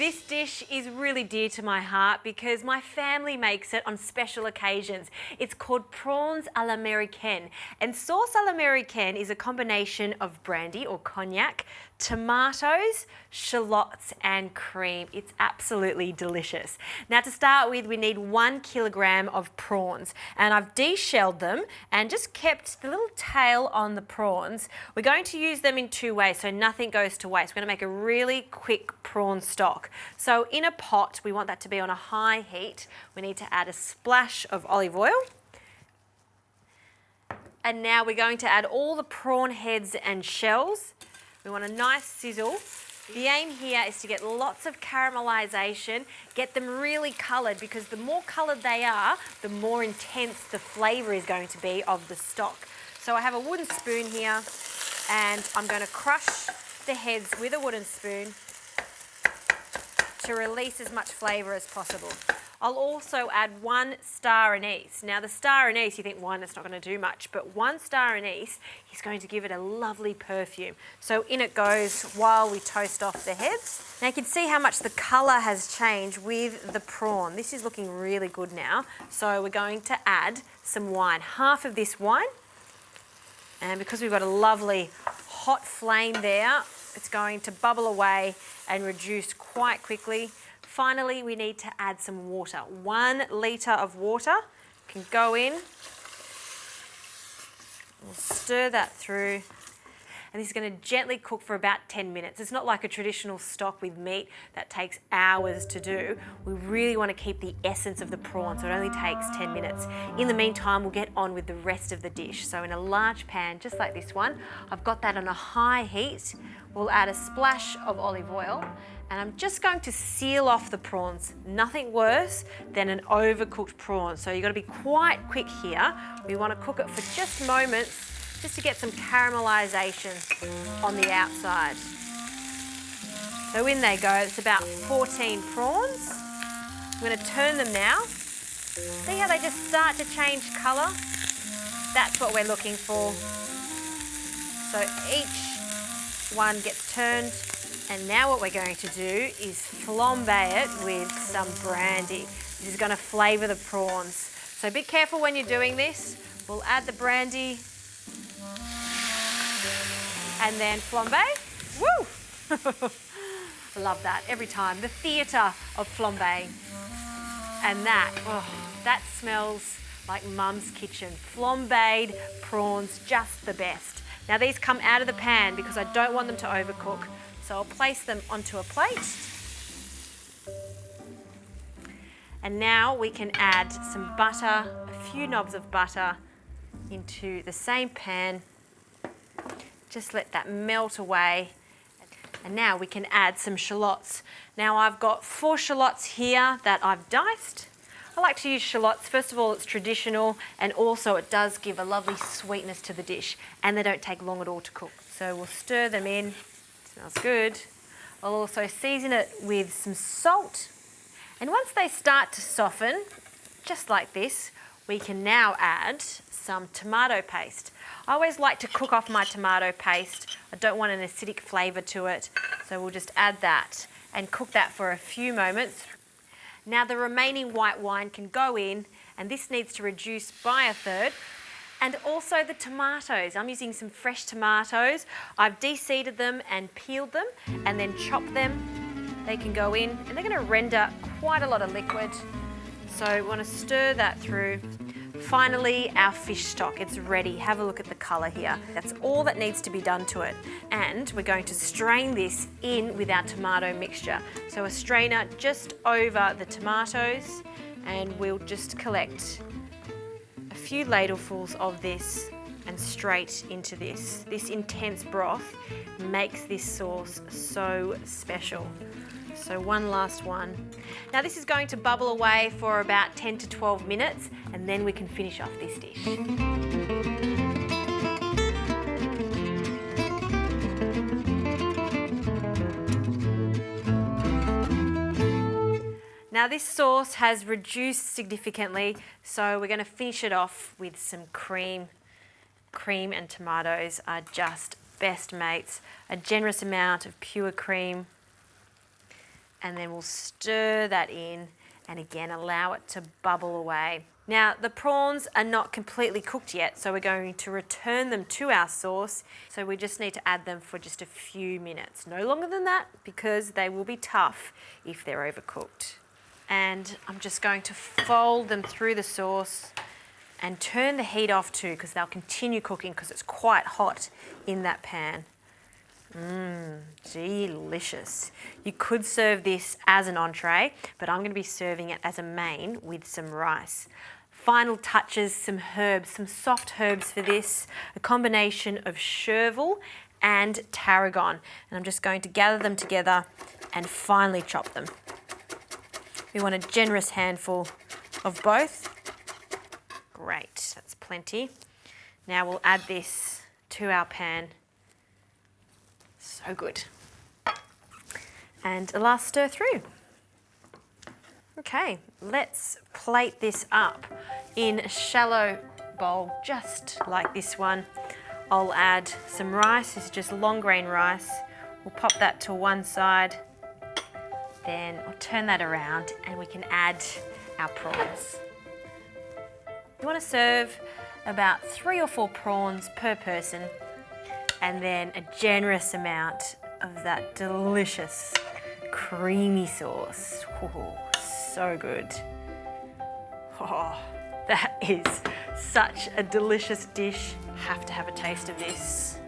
This dish is really dear to my heart because my family makes it on special occasions. It's called prawns à l'américaine, and sauce à l'américaine is a combination of brandy or cognac, tomatoes, shallots and cream. It's absolutely delicious. Now to start with, we need 1 kilogram of prawns, and I've de-shelled them and just kept the little tail on the prawns. We're going to use them in 2 ways so nothing goes to waste. We're going to make a really quick prawn stock. So in a pot, we want that to be on a high heat. We need to add a splash of olive oil. And now we're going to add all the prawn heads and shells. We want a nice sizzle. The aim here is to get lots of caramelization, get them really coloured, because the more coloured they are, the more intense the flavour is going to be of the stock. So I have a wooden spoon here, and I'm going to crush the heads with a wooden spoon to release as much flavour as possible. I'll also add 1 star anise. Now the star anise, you think 1, it's not going to do much, but 1 star anise is going to give it a lovely perfume. So in it goes while we toast off the heads. Now you can see how much the colour has changed with the prawn. This is looking really good now. So we're going to add some wine, half of this wine. And because we've got a lovely hot flame there, it's going to bubble away and reduce quite quickly. Finally, we need to add some water. 1 litre of water can go in. We'll stir that through. And this is going to gently cook for about 10 minutes. It's not like a traditional stock with meat that takes hours to do. We really want to keep the essence of the prawn, so it only takes 10 minutes. In the meantime, we'll get on with the rest of the dish. So in a large pan, just like this one, I've got that on a high heat. We'll add a splash of olive oil, and I'm just going to seal off the prawns. Nothing worse than an overcooked prawn. So you've got to be quite quick here. We want to cook it for just moments, just to get some caramelization on the outside. So in they go. It's about 14 prawns. I'm going to turn them now. See how they just start to change colour? That's what we're looking for. So each one gets turned, and now what we're going to do is flambe it with some brandy. This is going to flavour the prawns. So be careful when you're doing this. We'll add the brandy and then flambe. Woo! I love that every time. The theatre of flambe. And that, oh, that smells like Mum's kitchen. Flambéed prawns, just the best. Now these come out of the pan because I don't want them to overcook. So I'll place them onto a plate. And now we can add some butter, a few knobs of butter into the same pan. Just let that melt away. And now we can add some shallots. Now I've got 4 shallots here that I've diced. I like to use shallots. First of all, it's traditional, and also it does give a lovely sweetness to the dish, and they don't take long at all to cook. So we'll stir them in. Smells good. I'll also season it with some salt. And once they start to soften, just like this, we can now add some tomato paste. I always like to cook off my tomato paste. I don't want an acidic flavour to it, so we'll just add that and cook that for a few moments. Now the remaining white wine can go in, and this needs to reduce by 1/3. And also the tomatoes. I'm using some fresh tomatoes. I've de-seeded them and peeled them and then chopped them. They can go in, and they're going to render quite a lot of liquid. So we want to stir that through. Finally, our fish stock, it's ready. Have a look at the colour here. That's all that needs to be done to it. And we're going to strain this in with our tomato mixture. So a strainer just over the tomatoes, and we'll just collect a few ladlefuls of this and straight into this. This intense broth makes this sauce so special. So one last one. Now this is going to bubble away for about 10 to 12 minutes, and then we can finish off this dish. Now this sauce has reduced significantly, so we're going to finish it off with some cream. Cream and tomatoes are just best mates. A generous amount of pure cream and then we'll stir that in and again allow it to bubble away. Now the prawns are not completely cooked yet, so we're going to return them to our sauce. So we just need to add them for just a few minutes, no longer than that, because they will be tough if they're overcooked. And I'm just going to fold them through the sauce and turn the heat off too, because they'll continue cooking because it's quite hot in that pan. Delicious. You could serve this as an entree, but I'm going to be serving it as a main with some rice. Final touches, some herbs, some soft herbs for this, a combination of chervil and tarragon. And I'm just going to gather them together and finely chop them. We want a generous handful of both. Great, that's plenty. Now we'll add this to our pan. So good. And a last stir through. Okay, let's plate this up in a shallow bowl, just like this one. I'll add some rice. This is just long grain rice. We'll pop that to one side. Then I'll turn that around and we can add our prawns. You want to serve about 3 or 4 prawns per person, and then a generous amount of that delicious creamy sauce. Oh, so good. Oh, that is such a delicious dish. Have to have a taste of this.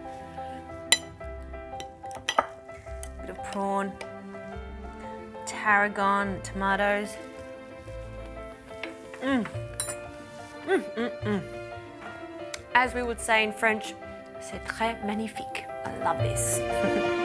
Bit of prawn, tarragon, tomatoes. As we would say in French, c'est très magnifique. I love this.